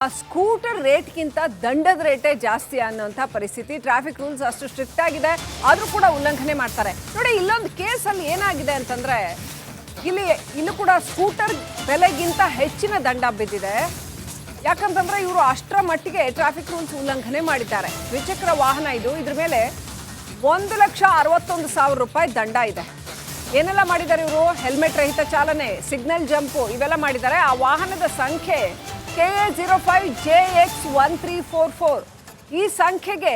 ಆ ಸ್ಕೂಟರ್ ರೇಟ್ಗಿಂತ ದಂಡದ ರೇಟೇ ಜಾಸ್ತಿ ಅನ್ನೋಂಥ ಪರಿಸ್ಥಿತಿ. ಟ್ರಾಫಿಕ್ ರೂಲ್ಸ್ ಅಷ್ಟು ಸ್ಟ್ರಿಕ್ಟ್ ಆಗಿದೆ, ಆದರೂ ಕೂಡ ಉಲ್ಲಂಘನೆ ಮಾಡ್ತಾರೆ. ನೋಡಿ, ಇಲ್ಲೊಂದು ಕೇಸಲ್ಲಿ ಏನಾಗಿದೆ ಅಂತಂದ್ರೆ ಇಲ್ಲೂ ಕೂಡ ಸ್ಕೂಟರ್ ಬೆಲೆಗಿಂತ ಹೆಚ್ಚಿನ ದಂಡ ಬಿದ್ದಿದೆ. ಯಾಕಂತಂದ್ರೆ ಇವರು ಅಷ್ಟರ ಮಟ್ಟಿಗೆ ಟ್ರಾಫಿಕ್ ರೂಲ್ಸ್ ಉಲ್ಲಂಘನೆ ಮಾಡಿದ್ದಾರೆ. ದ್ವಿಚಕ್ರ ವಾಹನ ಇದು, ಇದ್ರ ಮೇಲೆ 1,61,000 ರೂಪಾಯಿ ದಂಡ ಇದೆ. ಏನೆಲ್ಲ ಮಾಡಿದ್ದಾರೆ ಇವರು? ಹೆಲ್ಮೆಟ್ ರಹಿತ ಚಾಲನೆ, ಸಿಗ್ನಲ್ ಜಂಪು ಇವೆಲ್ಲ ಮಾಡಿದ್ದಾರೆ. ಆ ವಾಹನದ ಸಂಖ್ಯೆ KA05JX1344. ಈ ಸಂಖ್ಯೆಗೆ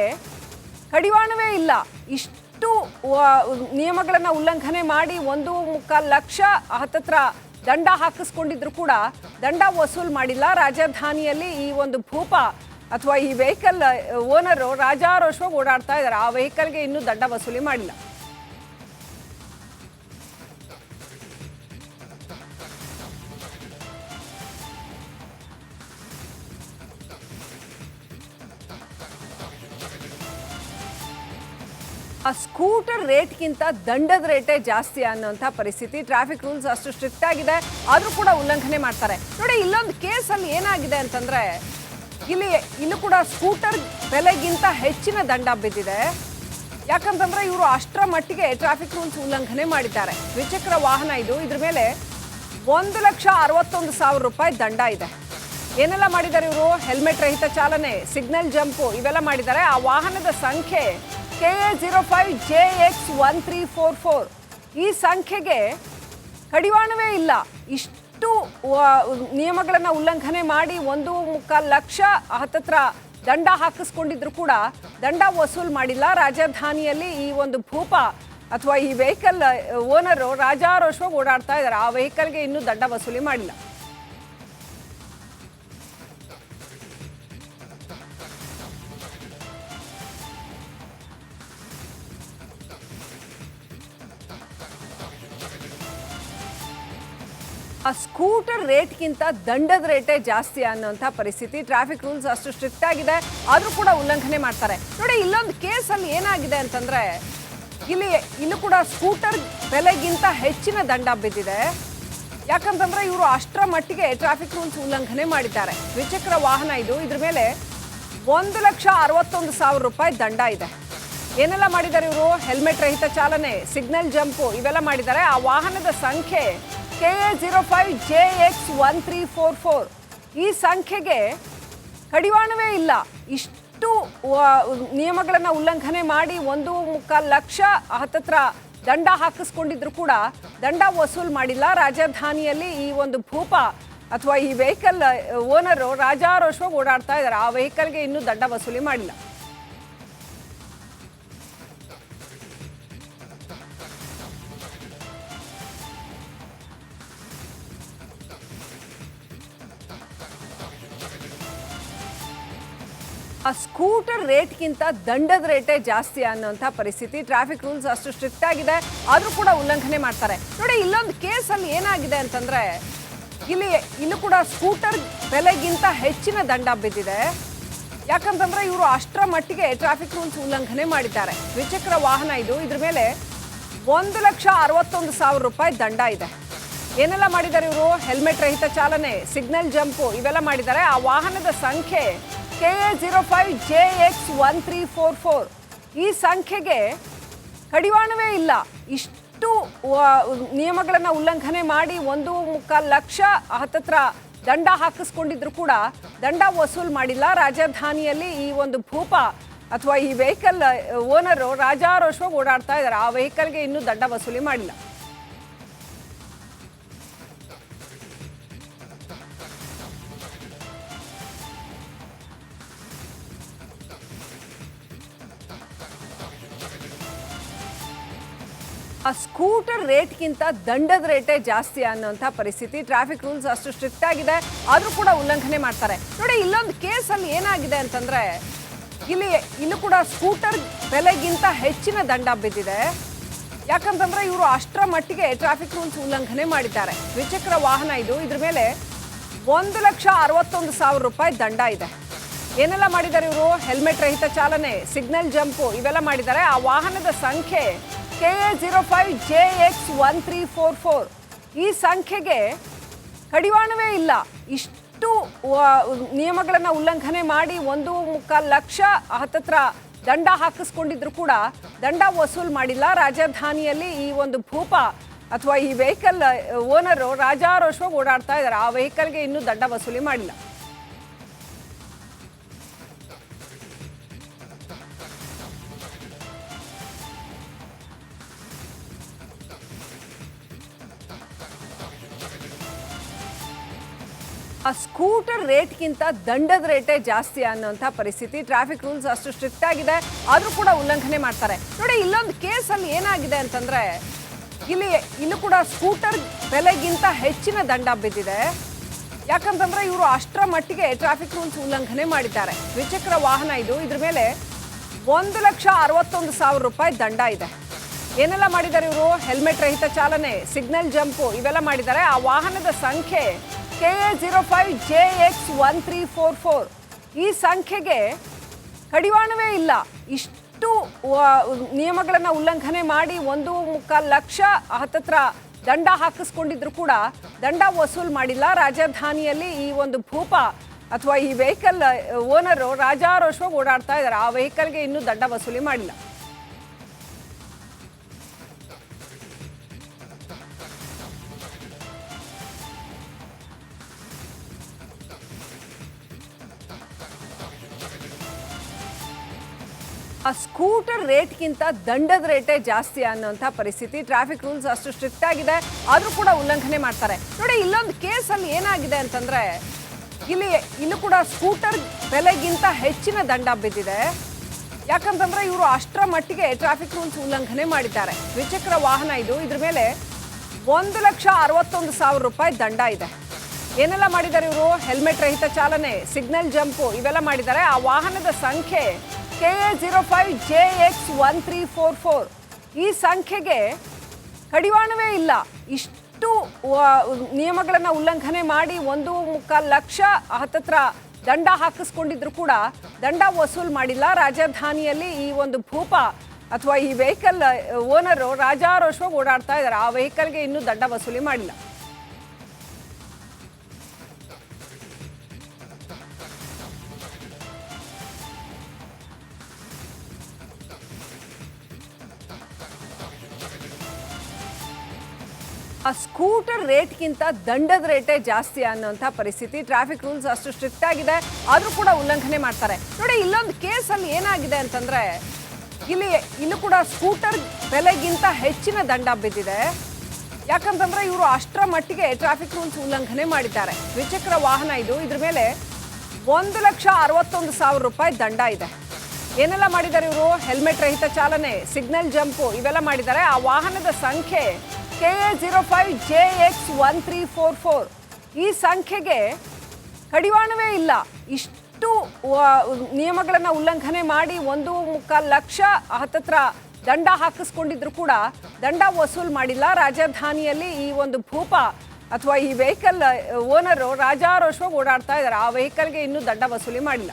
ಕಡಿವಾಣವೇ ಇಲ್ಲ. ಇಷ್ಟು ನಿಯಮಗಳನ್ನು ಉಲ್ಲಂಘನೆ ಮಾಡಿ 1.25 ಲಕ್ಷ ಹತ್ತತ್ರ ದಂಡ ಹಾಕಿಸ್ಕೊಂಡಿದ್ರು ಕೂಡ ದಂಡ ವಸೂಲು ಮಾಡಿಲ್ಲ. ರಾಜಧಾನಿಯಲ್ಲಿ ಈ ಒಂದು ಭೂಪ ಅಥವಾ ಈ ವೆಹಿಕಲ್ ಓನರು ರಾಜಾರೋಷವಾಗಿ ಓಡಾಡ್ತಾ ಇದ್ದಾರೆ. ಆ ವೆಹಿಕಲ್ಗೆ ಇನ್ನೂ ದಂಡ ವಸೂಲಿ ಮಾಡಿಲ್ಲ. ಆ ಸ್ಕೂಟರ್ ರೇಟ್ಗಿಂತ ದಂಡದ ರೇಟೇ ಜಾಸ್ತಿ ಅನ್ನೋಂಥ ಪರಿಸ್ಥಿತಿ. ಟ್ರಾಫಿಕ್ ರೂಲ್ಸ್ ಅಷ್ಟು ಸ್ಟ್ರಿಕ್ಟ್ ಆಗಿದೆ, ಆದರೂ ಕೂಡ ಉಲ್ಲಂಘನೆ ಮಾಡ್ತಾರೆ. ನೋಡಿ, ಇಲ್ಲೊಂದು ಕೇಸಲ್ಲಿ ಏನಾಗಿದೆ ಅಂತಂದ್ರೆ ಇಲ್ಲೂ ಕೂಡ ಸ್ಕೂಟರ್ ಬೆಲೆಗಿಂತ ಹೆಚ್ಚಿನ ದಂಡ ಬಿದ್ದಿದೆ. ಯಾಕಂತಂದ್ರೆ ಇವರು ಅಷ್ಟರ ಮಟ್ಟಿಗೆ ಟ್ರಾಫಿಕ್ ರೂಲ್ಸ್ ಉಲ್ಲಂಘನೆ ಮಾಡಿದ್ದಾರೆ. ದ್ವಿಚಕ್ರ ವಾಹನ ಇದು, ಇದ್ರ ಮೇಲೆ 1,61,000 ರೂಪಾಯಿ ದಂಡ ಇದೆ. ಏನೆಲ್ಲ ಮಾಡಿದ್ದಾರೆ ಇವರು? ಹೆಲ್ಮೆಟ್ ರಹಿತ ಚಾಲನೆ, ಸಿಗ್ನಲ್ ಜಂಪು ಇವೆಲ್ಲ ಮಾಡಿದ್ದಾರೆ. ಆ ವಾಹನದ ಸಂಖ್ಯೆ KA05JX1344. ಈ ಸಂಖ್ಯೆಗೆ ಕಡಿವಾಣವೇ ಇಲ್ಲ. ಇಷ್ಟು ನಿಯಮಗಳನ್ನು ಉಲ್ಲಂಘನೆ ಮಾಡಿ 1.25 ಲಕ್ಷ ಹತ್ತತ್ರ ದಂಡ ಹಾಕಿಸ್ಕೊಂಡಿದ್ರು ಕೂಡ ದಂಡ ವಸೂಲು ಮಾಡಿಲ್ಲ. ರಾಜಧಾನಿಯಲ್ಲಿ ಈ ಒಂದು ಭೂಪ ಅಥವಾ ಈ ವೆಹಿಕಲ್ ಓನರು ರಾಜಾರೋಷವಾಗಿ ಓಡಾಡ್ತಾ ಇದ್ದಾರೆ. ಆ ವೆಹಿಕಲ್ಗೆ ಇನ್ನೂ ದಂಡ ವಸೂಲಿ ಮಾಡಿಲ್ಲ. ಆ ಸ್ಕೂಟರ್ ರೇಟ್ಗಿಂತ ದಂಡದ ರೇಟೇ ಜಾಸ್ತಿ ಅನ್ನೋಂಥ ಪರಿಸ್ಥಿತಿ. ಟ್ರಾಫಿಕ್ ರೂಲ್ಸ್ ಅಷ್ಟು ಸ್ಟ್ರಿಕ್ಟ್ ಆಗಿದೆ, ಆದರೂ ಕೂಡ ಉಲ್ಲಂಘನೆ ಮಾಡ್ತಾರೆ. ನೋಡಿ, ಇಲ್ಲೊಂದು ಕೇಸಲ್ಲಿ ಏನಾಗಿದೆ ಅಂತಂದ್ರೆ ಇಲ್ಲೂ ಕೂಡ ಸ್ಕೂಟರ್ ಬೆಲೆಗಿಂತ ಹೆಚ್ಚಿನ ದಂಡ ಬಿದ್ದಿದೆ. ಯಾಕಂತಂದ್ರೆ ಇವರು ಅಷ್ಟರ ಮಟ್ಟಿಗೆ ಟ್ರಾಫಿಕ್ ರೂಲ್ಸ್ ಉಲ್ಲಂಘನೆ ಮಾಡಿದ್ದಾರೆ. ದ್ವಿಚಕ್ರ ವಾಹನ ಇದು, ಇದ್ರ ಮೇಲೆ 1,61,000 ರೂಪಾಯಿ ದಂಡ ಇದೆ. ಏನೆಲ್ಲ ಮಾಡಿದ್ದಾರೆ ಇವರು? ಹೆಲ್ಮೆಟ್ ರಹಿತ ಚಾಲನೆ, ಸಿಗ್ನಲ್ ಜಂಪು ಇವೆಲ್ಲ ಮಾಡಿದ್ದಾರೆ. ಆ ವಾಹನದ ಸಂಖ್ಯೆ KA05JX1344. ಈ ಸಂಖ್ಯೆಗೆ ಕಡಿವಾಣವೇ ಇಲ್ಲ. ಇಷ್ಟು ನಿಯಮಗಳನ್ನು ಉಲ್ಲಂಘನೆ ಮಾಡಿ 1.25 ಲಕ್ಷ ಹತ್ತತ್ರ ದಂಡ ಹಾಕಿಸ್ಕೊಂಡಿದ್ರು ಕೂಡ ದಂಡ ವಸೂಲು ಮಾಡಿಲ್ಲ. ರಾಜಧಾನಿಯಲ್ಲಿ ಈ ಒಂದು ಭೂಪ ಅಥವಾ ಈ ವೆಹಿಕಲ್ ಓನರು ರಾಜಾರೋಷವಾಗಿ ಓಡಾಡ್ತಾ ಇದ್ದಾರೆ. ಆ ವೆಹಿಕಲ್ಗೆ ಇನ್ನೂ ದಂಡ ವಸೂಲಿ ಮಾಡಿಲ್ಲ. ಆ ಸ್ಕೂಟರ್ ರೇಟ್ಗಿಂತ ದಂಡದ ರೇಟೇ ಜಾಸ್ತಿ ಅನ್ನೋಂಥ ಪರಿಸ್ಥಿತಿ. ಟ್ರಾಫಿಕ್ ರೂಲ್ಸ್ ಅಷ್ಟು ಸ್ಟ್ರಿಕ್ಟ್ ಆಗಿದೆ, ಆದರೂ ಕೂಡ ಉಲ್ಲಂಘನೆ ಮಾಡ್ತಾರೆ. ನೋಡಿ, ಇಲ್ಲೊಂದು ಕೇಸಲ್ಲಿ ಏನಾಗಿದೆ ಅಂತಂದ್ರೆ ಇಲ್ಲೂ ಕೂಡ ಸ್ಕೂಟರ್ ಬೆಲೆಗಿಂತ ಹೆಚ್ಚಿನ ದಂಡ ಬಿದ್ದಿದೆ. ಯಾಕಂತಂದ್ರೆ ಇವರು ಅಷ್ಟರ ಮಟ್ಟಿಗೆ ಟ್ರಾಫಿಕ್ ರೂಲ್ಸ್ ಉಲ್ಲಂಘನೆ ಮಾಡಿದ್ದಾರೆ. ದ್ವಿಚಕ್ರ ವಾಹನ ಇದು, ಇದ್ರ ಮೇಲೆ 1,61,000 ರೂಪಾಯಿ ದಂಡ ಇದೆ. ಏನೆಲ್ಲ ಮಾಡಿದ್ದಾರೆ ಇವರು? ಹೆಲ್ಮೆಟ್ ರಹಿತ ಚಾಲನೆ, ಸಿಗ್ನಲ್ ಜಂಪು ಇವೆಲ್ಲ ಮಾಡಿದ್ದಾರೆ. ಆ ವಾಹನದ ಸಂಖ್ಯೆ KA05JX1344. ಈ ಸಂಖ್ಯೆಗೆ ಕಡಿವಾಣವೇ ಇಲ್ಲ. ಇಷ್ಟು ನಿಯಮಗಳನ್ನು ಉಲ್ಲಂಘನೆ ಮಾಡಿ 1.25 ಲಕ್ಷ ಹತ್ತತ್ರ ದಂಡ ಹಾಕಿಸ್ಕೊಂಡಿದ್ರು ಕೂಡ ದಂಡ ವಸೂಲು ಮಾಡಿಲ್ಲ. ರಾಜಧಾನಿಯಲ್ಲಿ ಈ ಒಂದು ಭೂಪ ಅಥವಾ ಈ ವೆಹಿಕಲ್ ಓನರು ರಾಜಾರೋಷವಾಗಿ ಓಡಾಡ್ತಾ ಇದ್ದಾರೆ. ಆ ವೆಹಿಕಲ್ಗೆ ಇನ್ನೂ ದಂಡ ವಸೂಲಿ ಮಾಡಿಲ್ಲ. ಆ ಸ್ಕೂಟರ್ ರೇಟ್ಗಿಂತ ದಂಡದ ರೇಟೇ ಜಾಸ್ತಿ ಅನ್ನೋಂಥ ಪರಿಸ್ಥಿತಿ. ಟ್ರಾಫಿಕ್ ರೂಲ್ಸ್ ಅಷ್ಟು ಸ್ಟ್ರಿಕ್ಟ್ ಆಗಿದೆ, ಆದರೂ ಕೂಡ ಉಲ್ಲಂಘನೆ ಮಾಡ್ತಾರೆ. ನೋಡಿ, ಇಲ್ಲೊಂದು ಕೇಸಲ್ಲಿ ಏನಾಗಿದೆ ಅಂತಂದ್ರೆ ಇಲ್ಲೂ ಕೂಡ ಸ್ಕೂಟರ್ ಬೆಲೆಗಿಂತ ಹೆಚ್ಚಿನ ದಂಡ ಬಿದ್ದಿದೆ. ಯಾಕಂತಂದ್ರೆ ಇವರು ಅಷ್ಟರ ಮಟ್ಟಿಗೆ ಟ್ರಾಫಿಕ್ ರೂಲ್ಸ್ ಉಲ್ಲಂಘನೆ ಮಾಡಿದ್ದಾರೆ. ದ್ವಿಚಕ್ರ ವಾಹನ ಇದು, ಇದ್ರ ಮೇಲೆ 1,61,000 ರೂಪಾಯಿ ದಂಡ ಇದೆ. ಏನೆಲ್ಲ ಮಾಡಿದ್ದಾರೆ ಇವರು? ಹೆಲ್ಮೆಟ್ ರಹಿತ ಚಾಲನೆ, ಸಿಗ್ನಲ್ ಜಂಪು ಇವೆಲ್ಲ ಮಾಡಿದ್ದಾರೆ. ಆ ವಾಹನದ ಸಂಖ್ಯೆ KA05JX1344. ಈ ಸಂಖ್ಯೆಗೆ ಕಡಿವಾಣವೇ ಇಲ್ಲ. ಇಷ್ಟು ಇಷ್ಟು ನಿಯಮಗಳನ್ನು ಉಲ್ಲಂಘನೆ ಮಾಡಿ 1.25 ಲಕ್ಷ ಹತ್ತತ್ರ ದಂಡ ಹಾಕಿಸ್ಕೊಂಡಿದ್ರು ಕೂಡ ದಂಡ ವಸೂಲು ಮಾಡಿಲ್ಲ. ರಾಜಧಾನಿಯಲ್ಲಿ ಈ ಒಂದು ಭೂಪ ಅಥವಾ ಈ ವೆಹಿಕಲ್ ಓನರು ರಾಜಾರೋಷವಾಗಿ ಓಡಾಡ್ತಾ ಇದ್ದಾರೆ. ಆ ವೆಹಿಕಲ್ಗೆ ಇನ್ನೂ ದಂಡ ವಸೂಲಿ ಮಾಡಿಲ್ಲ. ಆ ಸ್ಕೂಟರ್ ರೇಟ್ಗಿಂತ ದಂಡದ ರೇಟೇ ಜಾಸ್ತಿ ಅನ್ನೋಂಥ ಪರಿಸ್ಥಿತಿ. ಟ್ರಾಫಿಕ್ ರೂಲ್ಸ್ ಅಷ್ಟು ಸ್ಟ್ರಿಕ್ಟ್ ಆಗಿದೆ, ಆದರೂ ಕೂಡ ಉಲ್ಲಂಘನೆ ಮಾಡ್ತಾರೆ. ನೋಡಿ, ಇಲ್ಲೊಂದು ಕೇಸಲ್ಲಿ ಏನಾಗಿದೆ ಅಂತಂದರೆ ಇಲ್ಲೂ ಕೂಡ ಸ್ಕೂಟರ್ ಬೆಲೆಗಿಂತ ಹೆಚ್ಚಿನ ದಂಡ ಬಿದ್ದಿದೆ. ಯಾಕಂತಂದರೆ ಇವರು ಅಷ್ಟರ ಮಟ್ಟಿಗೆ ಟ್ರಾಫಿಕ್ ರೂಲ್ಸ್ ಉಲ್ಲಂಘನೆ ಮಾಡಿದ್ದಾರೆ. ದ್ವಿಚಕ್ರ ವಾಹನ ಇದು. ಇದ್ರ ಮೇಲೆ 1,61,000 ರೂಪಾಯಿ ದಂಡ ಇದೆ. ಏನೆಲ್ಲ ಮಾಡಿದ್ದಾರೆ ಇವರು? ಹೆಲ್ಮೆಟ್ ರಹಿತ ಚಾಲನೆ, ಸಿಗ್ನಲ್ ಜಂಪು ಇವೆಲ್ಲ ಮಾಡಿದ್ದಾರೆ. ಆ ವಾಹನದ ಸಂಖ್ಯೆ KA05JX1344. ಈ ಸಂಖ್ಯೆಗೆ ಕಡಿವಾಣವೇ ಇಲ್ಲ. ಇಷ್ಟು ನಿಯಮಗಳನ್ನು ಉಲ್ಲಂಘನೆ ಮಾಡಿ 1.25 ಲಕ್ಷ ಹತ್ತತ್ರ ದಂಡ ಹಾಕಿಸ್ಕೊಂಡಿದ್ರು ಕೂಡ ದಂಡ ವಸೂಲು ಮಾಡಿಲ್ಲ. ರಾಜಧಾನಿಯಲ್ಲಿ ಈ ಒಂದು ಭೂಪ ಅಥವಾ ಈ ವೆಹಿಕಲ್ ಓನರು ರಾಜಾರೋಷವಾಗಿ ಓಡಾಡ್ತಾ ಇದ್ದಾರೆ. ಆ ವೆಹಿಕಲ್ಗೆ ಇನ್ನೂ ದಂಡ ವಸೂಲಿ ಮಾಡಿಲ್ಲ. ಆ ಸ್ಕೂಟರ್ ರೇಟ್ಗಿಂತ ದಂಡದ ರೇಟೇ ಜಾಸ್ತಿ ಅನ್ನೋಂಥ ಪರಿಸ್ಥಿತಿ. ಟ್ರಾಫಿಕ್ ರೂಲ್ಸ್ ಅಷ್ಟು ಸ್ಟ್ರಿಕ್ಟ್ ಆಗಿದೆ, ಆದರೂ ಕೂಡ ಉಲ್ಲಂಘನೆ ಮಾಡ್ತಾರೆ. ನೋಡಿ, ಇಲ್ಲೊಂದು ಕೇಸಲ್ಲಿ ಏನಾಗಿದೆ ಅಂತಂದರೆ ಇಲ್ಲೂ ಕೂಡ ಸ್ಕೂಟರ್ ಬೆಲೆಗಿಂತ ಹೆಚ್ಚಿನ ದಂಡ ಬಿದ್ದಿದೆ. ಯಾಕಂತಂದರೆ ಇವರು ಅಷ್ಟರ ಮಟ್ಟಿಗೆ ಟ್ರಾಫಿಕ್ ರೂಲ್ಸ್ ಉಲ್ಲಂಘನೆ ಮಾಡಿದ್ದಾರೆ. ದ್ವಿಚಕ್ರ ವಾಹನ ಇದು. ಇದ್ರ ಮೇಲೆ 1,61,000 ರೂಪಾಯಿ ದಂಡ ಇದೆ. ಏನೆಲ್ಲ ಮಾಡಿದ್ದಾರೆ ಇವರು? ಹೆಲ್ಮೆಟ್ ರಹಿತ ಚಾಲನೆ, ಸಿಗ್ನಲ್ ಜಂಪು ಇವೆಲ್ಲ ಮಾಡಿದ್ದಾರೆ. ಆ ವಾಹನದ ಸಂಖ್ಯೆ KA05JX1344. ಈ ಸಂಖ್ಯೆಗೆ ಕಡಿವಾಣವೇ ಇಲ್ಲ. ಇಷ್ಟು ನಿಯಮಗಳನ್ನು ಉಲ್ಲಂಘನೆ ಮಾಡಿ 1.25 ಲಕ್ಷ ಹತ್ತತ್ರ ದಂಡ ಹಾಕಿಸ್ಕೊಂಡಿದ್ರು ಕೂಡ ದಂಡ ವಸೂಲು ಮಾಡಿಲ್ಲ. ರಾಜಧಾನಿಯಲ್ಲಿ ಈ ಒಂದು ಭೂಪ ಅಥವಾ ಈ ವೆಹಿಕಲ್ ಓನರು ರಾಜಾರೋಷವಾಗಿ ಓಡಾಡ್ತಾ ಇದ್ದಾರೆ. ಆ ವೆಹಿಕಲ್ಗೆ ಇನ್ನೂ ದಂಡ ವಸೂಲಿ ಮಾಡಿಲ್ಲ. ಆ ಸ್ಕೂಟರ್ ರೇಟ್ಗಿಂತ ದಂಡದ ರೇಟೇ ಜಾಸ್ತಿ ಅನ್ನೋಂಥ ಪರಿಸ್ಥಿತಿ. ಟ್ರಾಫಿಕ್ ರೂಲ್ಸ್ ಅಷ್ಟು ಸ್ಟ್ರಿಕ್ಟ್ ಆಗಿದೆ, ಆದರೂ ಕೂಡ ಉಲ್ಲಂಘನೆ ಮಾಡ್ತಾರೆ. ನೋಡಿ, ಇಲ್ಲೊಂದು ಕೇಸಲ್ಲಿ ಏನಾಗಿದೆ ಅಂತಂದರೆ ಇಲ್ಲೂ ಕೂಡ ಸ್ಕೂಟರ್ ಬೆಲೆಗಿಂತ ಹೆಚ್ಚಿನ ದಂಡ ಬಿದ್ದಿದೆ. ಯಾಕಂತಂದರೆ ಇವರು ಅಷ್ಟರ ಮಟ್ಟಿಗೆ ಟ್ರಾಫಿಕ್ ರೂಲ್ಸ್ ಉಲ್ಲಂಘನೆ ಮಾಡಿದ್ದಾರೆ. ದ್ವಿಚಕ್ರ ವಾಹನ ಇದು. ಇದ್ರ ಮೇಲೆ 1,61,000 ರೂಪಾಯಿ ದಂಡ ಇದೆ. ಏನೆಲ್ಲ ಮಾಡಿದ್ದಾರೆ ಇವರು? ಹೆಲ್ಮೆಟ್ ರಹಿತ ಚಾಲನೆ, ಸಿಗ್ನಲ್ ಜಂಪು ಇವೆಲ್ಲ ಮಾಡಿದ್ದಾರೆ. ಆ ವಾಹನದ ಸಂಖ್ಯೆ KA05JX1344. ಈ ಸಂಖ್ಯೆಗೆ ಕಡಿವಾಣವೇ ಇಲ್ಲ. ಇಷ್ಟು ನಿಯಮಗಳನ್ನು ಉಲ್ಲಂಘನೆ ಮಾಡಿ 1.25 ಲಕ್ಷ ಹತ್ತತ್ರ ದಂಡ ಹಾಕಿಸ್ಕೊಂಡಿದ್ರು ಕೂಡ ದಂಡ ವಸೂಲು ಮಾಡಿಲ್ಲ. ರಾಜಧಾನಿಯಲ್ಲಿ ಈ ಒಂದು ಭೂಪ ಅಥವಾ ಈ ವೆಹಿಕಲ್ ಓನರು ರಾಜಾರೋಷವಾಗಿ ಓಡಾಡ್ತಾ ಇದ್ದಾರೆ. ಆ ವೆಹಿಕಲ್ಗೆ ಇನ್ನೂ ದಂಡ ವಸೂಲಿ ಮಾಡಿಲ್ಲ.